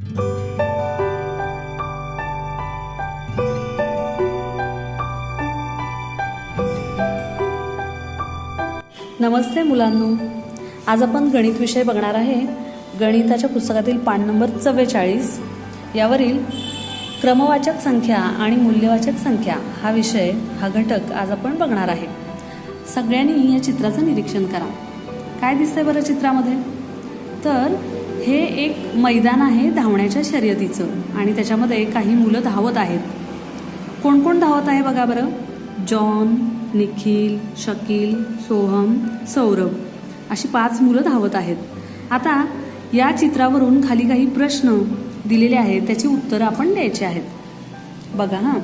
नमस्ते मुलांनो, आज आपण गणित विषय बघणार आहे. गणिताच्या पुस्तकातील पान नंबर 44 यावरील क्रमवाचक संख्या आणि मूल्यवाचक संख्या हा विषय, हा घटक आज आपण बघणार आहे. सगळ्यांनी या चित्राचं निरीक्षण करा. काय दिसतंय बरं चित्रामध्ये? तर हे एक मैदान आहे धावण्याच्या शर्यतीचं आणि त्याच्यामध्ये काही मुलं धावत आहेत. कोण कोण धावत आहे बघा बरं. जॉन, निखिल, शकील, सोहम, सौरभ अशी 5 मुलं धावत आहेत. आता या चित्रावरून खाली काही प्रश्न दिलेले आहेत, त्याची उत्तरं आपण द्यायची आहेत. बघा हां,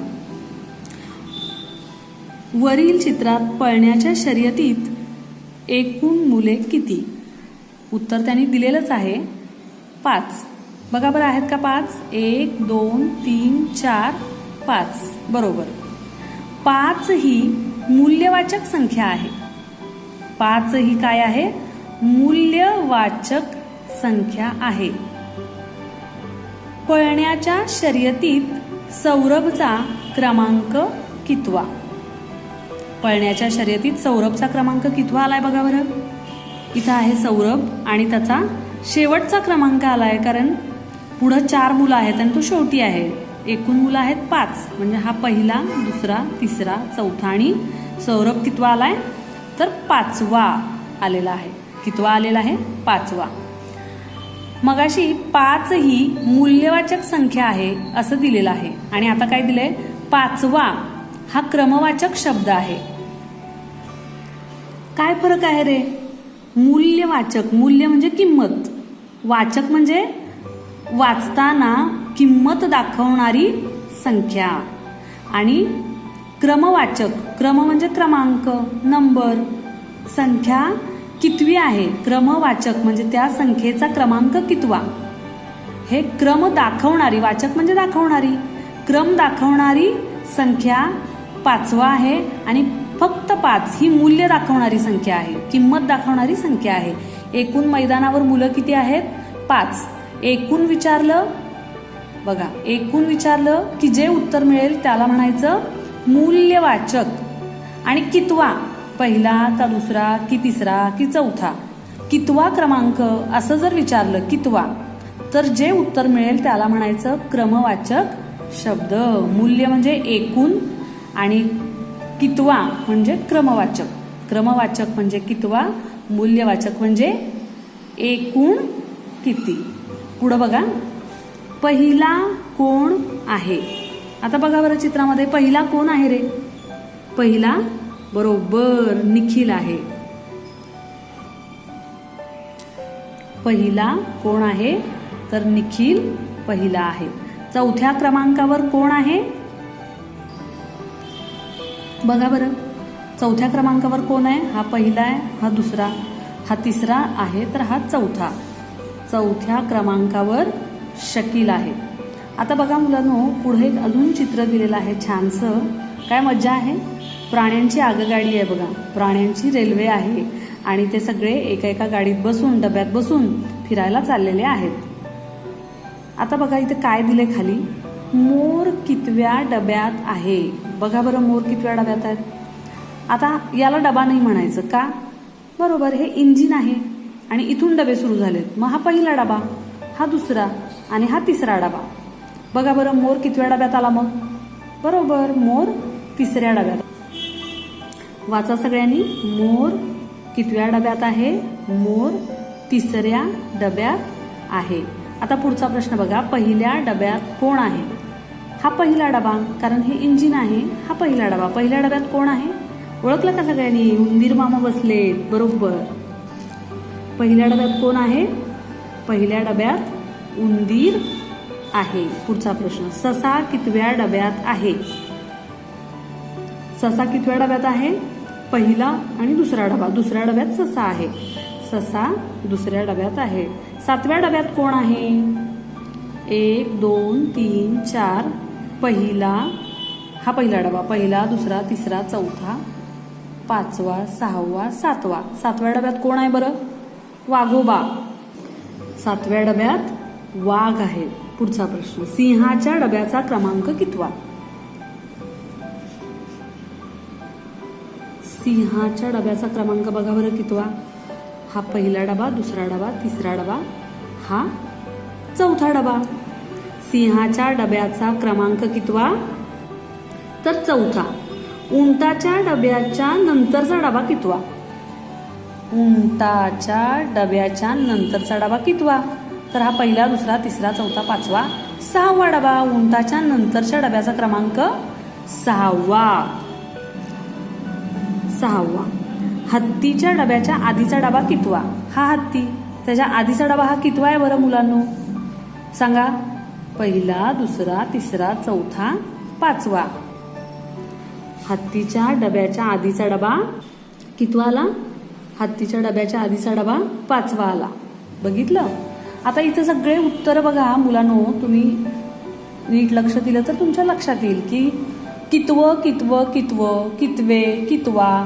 वरील चित्रात पळण्याच्या शर्यतीत एकूण मुले किती? उत्तर त्यांनी दिलेलंच आहे 5. बघा बरं, आहेत का 5? 1 2 3 4 5. बरोबर. 5 ही मूल्यवाचक संख्या आहे. 5 ही काय आहे? मूल्यवाचक संख्या आहे. पळण्याच्या शर्यतीत सौरभचा क्रमांक कितवा? पळण्याच्या शर्यतीत सौरभचा क्रमांक कितवा आलाय बघा बरं. इथं आहे सौरभ आणि त्याचा शेवटचा क्रमांक आलाय, कारण पुढं 4 मुलं आहेत आणि तो शेवटी आहे. एकूण मुलं आहेत 5, म्हणजे हा पहिला, दुसरा, तिसरा, चौथा आणि सौरभ कितवा आलाय? तर 5वा आलेला आहे. कितवा आलेला आहे? 5वा. मगाशी 5 ही मूल्यवाचक संख्या आहे असं दिलेलं आहे आणि आता काय दिलंय? 5वा हा क्रमवाचक शब्द आहे. काय फरक आहे रे? मूल्यवाचक, मूल्य म्हणजे किंमत, वाचक म्हणजे वाचताना किंमत दाखवणारी संख्या, आणि क्रमवाचक, क्रम म्हणजे क्रमांक, नंबर. संख्या कितवी आहे? क्रमवाचक म्हणजे त्या संख्येचा क्रमांक कितवा. हे क्रम दाखवणारी, वाचक म्हणजे दाखवणारी, क्रम दाखवणारी संख्या 5वा आहे आणि फक्त 5 ही मूल्य दाखवणारी संख्या आहे, किंमत दाखवणारी संख्या आहे. एकूण मैदानावर मुलं किती आहेत? 5. एकूण विचारलं बघा, एकूण विचारलं की जे उत्तर मिळेल त्याला म्हणायचं मूल्यवाचक. आणि कितवा? पहिला का दुसरा की तिसरा की चौथा, कितवा क्रमांक असं जर विचारलं, कितवा, तर जे उत्तर मिळेल त्याला म्हणायचं क्रमवाचक शब्द. मूल्य म्हणजे एकूण आणि कितवा म्हणजे क्रमवाचक. क्रमवाचक म्हणजे कितवा, मूल्यवाचक म्हणजे एकूण किती. पुढं बघा, पहिला कोण आहे? आता बघा बरं चित्रामध्ये पहिला कोण आहे रे? पहिला बरोबर निखिल आहे. पहिला कोण आहे? तर निखिल पहिला आहे. चौथ्या क्रमांकावर कोण आहे? बघा बरं, चौथ्या क्रमांकावर कोण आहे? हा पहिला आहे, हा दुसरा, हा तिसरा आहे, तर हा चौथा. चौथ्या क्रमांकावर शकील आहे. आता बघा मुलांनो, पुढे एक अजून चित्र दिलेलं आहे छानसं. काय मज्जा आहे. प्राण्यांची आगगाडी आहे बघा, प्राण्यांची रेल्वे आहे आणि ते सगळे एका एका गाडीत बसून, डब्यात बसून फिरायला चाललेले आहेत. आता बघा इथे काय दिले खाली, मोर कितव्या डब्यात आहे? बघा बरं, मोर कितव्या डब्यात आहेत? आता याला डबा नाही म्हणायचं का? बरोबर, हे इंजिन आहे आणि इथून डबे सुरू झालेत. मग हा पहिला डबा, हा दुसरा आणि हा तिसरा डबा. बघा बरं, मोर कितव्या डब्यात आला मग? बरोबर, मोर तिसऱ्या डब्यात. वाचा सगळ्यांनी, मोर कितव्या डब्यात आहे? मोर तिसऱ्या डब्यात आहे. आता पुढचा प्रश्न बघा, पहिल्या डब्यात कोण आहे? हा पहिला डबा, कारण हे इंजिन आहे, हा पहिला डबा. पहिल्या डब्यात कोण आहे? ओळखलं का सगळ्यांनी? उंदीर मामा बसलेत. बरोबर, पहिल्या डब्यात कोण आहे? पहिल्या डब्यात उंदीर आहे. पुढचा प्रश्न, ससा कितव्या डब्यात आहे? ससा कितव्या डब्यात आहे? पहिला आणि दुसरा डबा. दुसऱ्या डब्यात ससा आहे. ससा दुसऱ्या डब्यात आहे. 7व्या डब्यात कोण आहे? 1 2 3 4. पहिला, हा पहिला डबा, पहिला, दुसरा, तिसरा, चौथा, 5वा, 6वा, 7वा. 7व्या डब्यात कोण आहे बरं? वाघोबा. 7व्या डब्यात वाघ आहे. पुढचा प्रश्न, सिंहाच्या डब्याचा क्रमांक कितवा? सिंहाच्या डब्याचा क्रमांक बघा बरं कितवा? हा पहिला डबा, दुसरा डबा, तिसरा डबा, हा चौथा डबा. सिंहाच्या डब्याचा क्रमांक कितवा? तर चौथा. उंटाच्या डब्याच्या नंतरचा डबा कितवा? उंटाच्या डब्याच्या नंतरचा डबा कितवा? तर हा पहिला, दुसरा, तिसरा, चौथा, पाचवा, सहावा डबा. उंटाच्या नंतरच्या डब्याचा क्रमांक सहावा. हत्तीच्या डब्याच्या आधीचा डबा कितवा? हा हत्ती. त्याच्या आधीचा डबा हा कितवा आहे बरं मुलांनो? सांगा. पहिला, दुसरा, तिसरा, चौथा, पाचवा. हत्तीच्या डब्याच्या आधीचा डबा कितवा आला? हत्तीच्या डब्याच्या आधीचा डबा पाचवा आला. बघितलं? आता इथं सगळे उत्तर बघा मुलांनो, तुम्ही नीट लक्ष दिलं तर तुमच्या लक्षात येईल की कितवं, कितवं, कितवं, कितवे, कितवा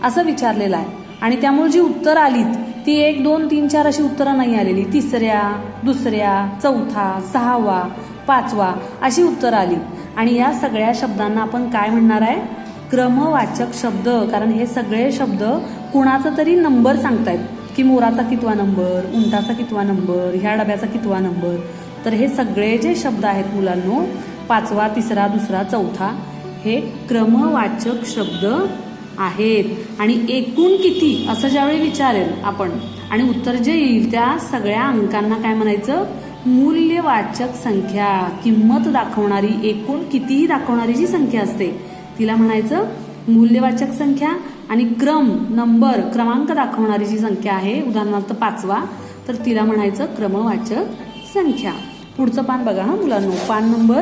असं विचारलेलं आहे. आणि त्यामुळे जी उत्तर आलीत ती 1, 2, 3, 4 अशी उत्तरं नाही आलेली. तिसऱ्या, दुसऱ्या, चौथा, सहावा, पाचवा अशी उत्तरं आली. आणि या सगळ्या शब्दांना आपण काय म्हणणार आहे? क्रमवाचक शब्द. कारण हे सगळे शब्द कुणाचा तरी नंबर सांगतायत की मोराचा कितवा नंबर, उंटाचा कितवा नंबर, ह्या डब्याचा कितवा नंबर. तर हे सगळे जे शब्द आहेत मुलांनो, पाचवा, तिसरा, दुसरा, चौथा, हे क्रमवाचक शब्द आहेत. आणि एकूण किती असं ज्यावेळी विचारेल आपण आणि उत्तर जे येईल त्या सगळ्या अंकांना काय म्हणायचं? मूल्यवाचक संख्या. किंमत दाखवणारी, एकूण कितीही दाखवणारी जी संख्या असते तिला म्हणायचं मूल्यवाचक संख्या. आणि नंबर, क्रमांक दाखवणारी जी संख्या आहे, उदाहरणार्थ पाचवा, तर तिला म्हणायचं क्रमवाचक संख्या. पुढचं पान बघा हा मुलांनो, पान नंबर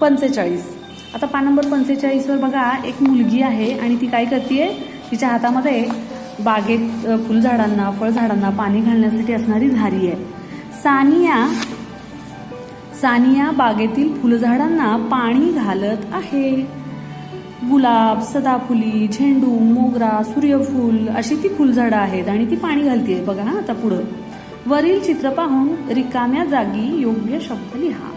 45. आता पान नंबर 45 वर बघा एक मुलगी आहे आणि ती काय करते? तिच्या हातामध्ये बागेत फुलझाडांना, फळझाडांना पाणी घालण्यासाठी असणारी झारी आहे. सानिया बागेतील फुलझाडांना पाणी घालत आहे. गुलाब, सदाफुली, झेंडू, मोगरा, सूर्यफूल अशी ती फुलझाडं आहेत आणि ती पाणी घालते. बघा हा आता पुढं. वरील चित्र पाहून रिकाम्या जागी योग्य शब्द लिहा.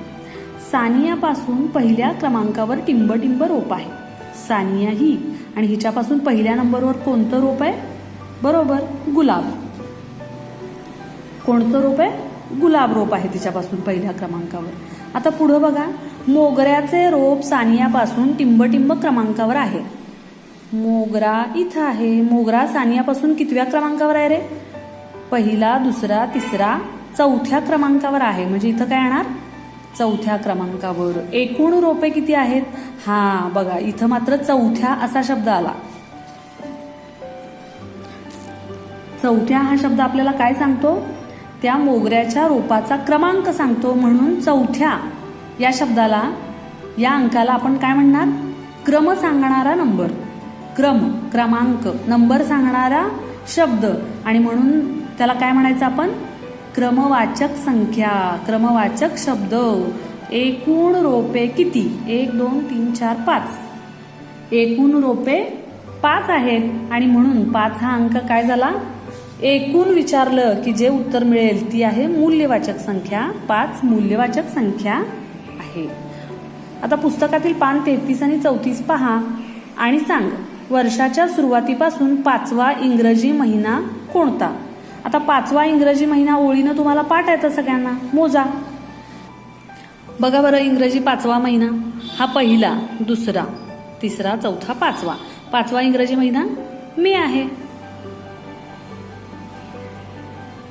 सानियापासून पहिल्या क्रमांकावर टिंबटिंब रोप आहे. सानिया ही, आणि हिच्यापासून पहिल्या नंबरवर कोणतं रोप आहे? बरोबर, गुलाब. कोणतं रोप आहे? गुलाब रोप आहे तिच्यापासून पहिल्या क्रमांकावर. आता पुढं बघा, मोगऱ्याचे रोप सानियापासून टिंबटिंब क्रमांकावर आहे. मोगरा इथं आहे. मोगरा सानियापासून कितव्या क्रमांकावर आहे रे? पहिला, दुसरा, तिसरा, चौथ्या क्रमांकावर आहे. म्हणजे इथं काय येणार? चौथ्या क्रमांकावर. एकूण रोपे किती आहेत? हा बघा, इथं मात्र चौथ्या असा शब्द आला. चौथ्या हा शब्द आपल्याला काय सांगतो? त्या मोगऱ्याच्या रोपाचा क्रमांक सांगतो. म्हणून चौथ्या या शब्दाला, या अंकाला आपण काय म्हणणार? क्रम सांगणारा नंबर. क्रमांक, नंबर सांगणारा शब्द. आणि म्हणून त्याला काय म्हणायचं आपण? क्रमवाचक संख्या, क्रमवाचक शब्द. एकूण रोपे किती? 1, 2, 3, 4, 5. एकूण रोपे 5 आहेत आणि म्हणून 5 हा अंक काय झाला? एकूण विचारलं की जे उत्तर मिळेल ती आहे मूल्यवाचक संख्या. 5 मूल्यवाचक संख्या आहे. आता पुस्तकातील पान 33 आणि 34 पहा आणि सांग, वर्षाच्या सुरुवातीपासून 5वा इंग्रजी महिना कोणता? आता 5वा इंग्रजी महिना ओळीनं तुम्हाला पाठ येतं सगळ्यांना, मोजा. बघा बरं, इंग्रजी 5वा महिना हा पहिला, दुसरा, तिसरा, चौथा, 5वा. 5वा इंग्रजी महिना मे आहे.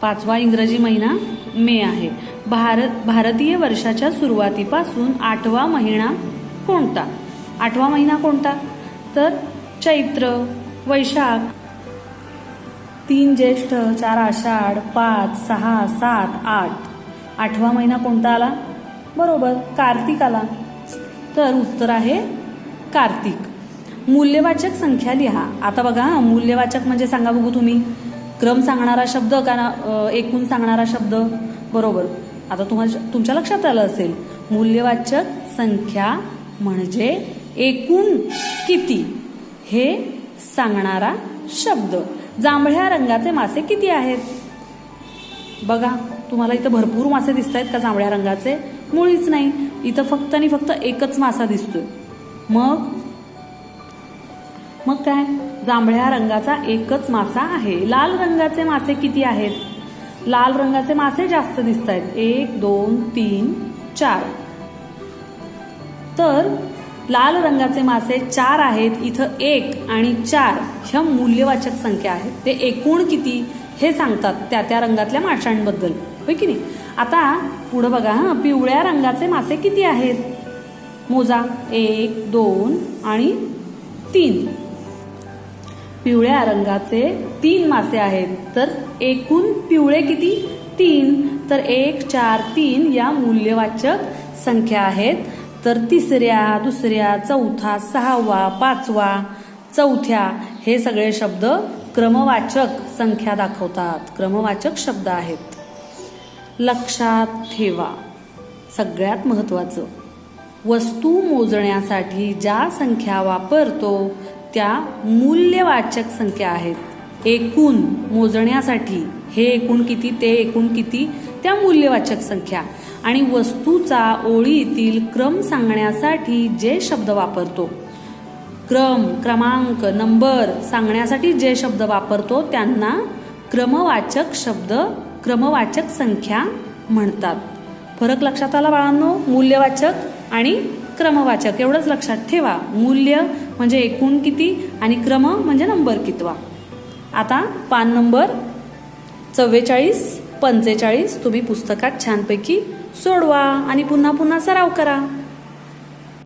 5वा इंग्रजी महिना मे आहे. भारतीय वर्षाच्या सुरुवातीपासून 8वा महिना कोणता? 8वा महिना कोणता? तर चैत्र, वैशाख, 3 ज्येष्ठ, 4 आषाढ, 5, 6, 7, 8. 8वा महिना कोणता आला? बरोबर, कार्तिक आला. तर उत्तर आहे कार्तिक. मूल्यवाचक संख्या लिहा. आता बघा, मूल्यवाचक म्हणजे सांगा बघू तुम्ही, क्रम सांगणारा शब्द का एकूण सांगणारा शब्द? बरोबर. आता तुमच्या लक्षात आलं असेल, मूल्यवाचक संख्या म्हणजे एकूण किती हे सांगणारा शब्द. जांभळ्या रंगाचे मासे किती आहेत? बघा, तुम्हाला इथं भरपूर मासे दिसत आहेत का जांभळ्या रंगाचे? मुळीच नाही. इथं फक्त आणि फक्त एकच मासा दिसतोय. मग काय, जांभळ्या रंगाचा एकच मासा आहे. लाल रंगाचे मासे किती आहेत? लाल रंगाचे मासे जास्त दिसत आहेत. 1 2 3 4. तर लाल रंगाचे मासे 4 आहेत. इथं 1 आणि 4 ह्या मूल्यवाचक संख्या आहेत. ते एकूण किती हे सांगतात त्या रंगातल्या माशांबद्दल, होय की नाही? आता पुढे बघा, पिवळ्या रंगाचे मासे किती आहेत? मोजा. 1 2 आणि 3. पिवळ्या रंगाचे 3 मासे आहेत. तर एकूण पिवळे किती? 3. तर 1 4 3 या मूल्यवाचक संख्या आहेत. तर तिसऱ्या, दुसऱ्या, चौथा, 6वा, 5वा, चौथ्या हे सगळे शब्द क्रमवाचक संख्या दाखवतात. क्रमवाचक शब्द आहेत. लक्षात ठेवा, सगळ्यात महत्वाचं, वस्तू मोजण्यासाठी ज्या संख्या वापरतो त्या मूल्यवाचक संख्या आहेत. एकूण मोजण्यासाठी हे एकूण किती, ते एकूण किती, त्या मूल्यवाचक संख्या. आणि वस्तूचा ओळीतील क्रम सांगण्यासाठी जे शब्द वापरतो, क्रमांक, नंबर सांगण्यासाठी जे शब्द वापरतो त्यांना क्रमवाचक शब्द, क्रमवाचक संख्या म्हणतात. फरक लक्षात आला बाळांनो? मूल्यवाचक आणि क्रमवाचक एवढंच लक्षात ठेवा. मूल्य म्हणजे एकूण किती आणि क्रम म्हणजे नंबर कितवा. आता पान नंबर 44 45 तुम्ही पुस्तकात छानपैकी सोडवा आणि पुन्हा पुन्हा सराव करा.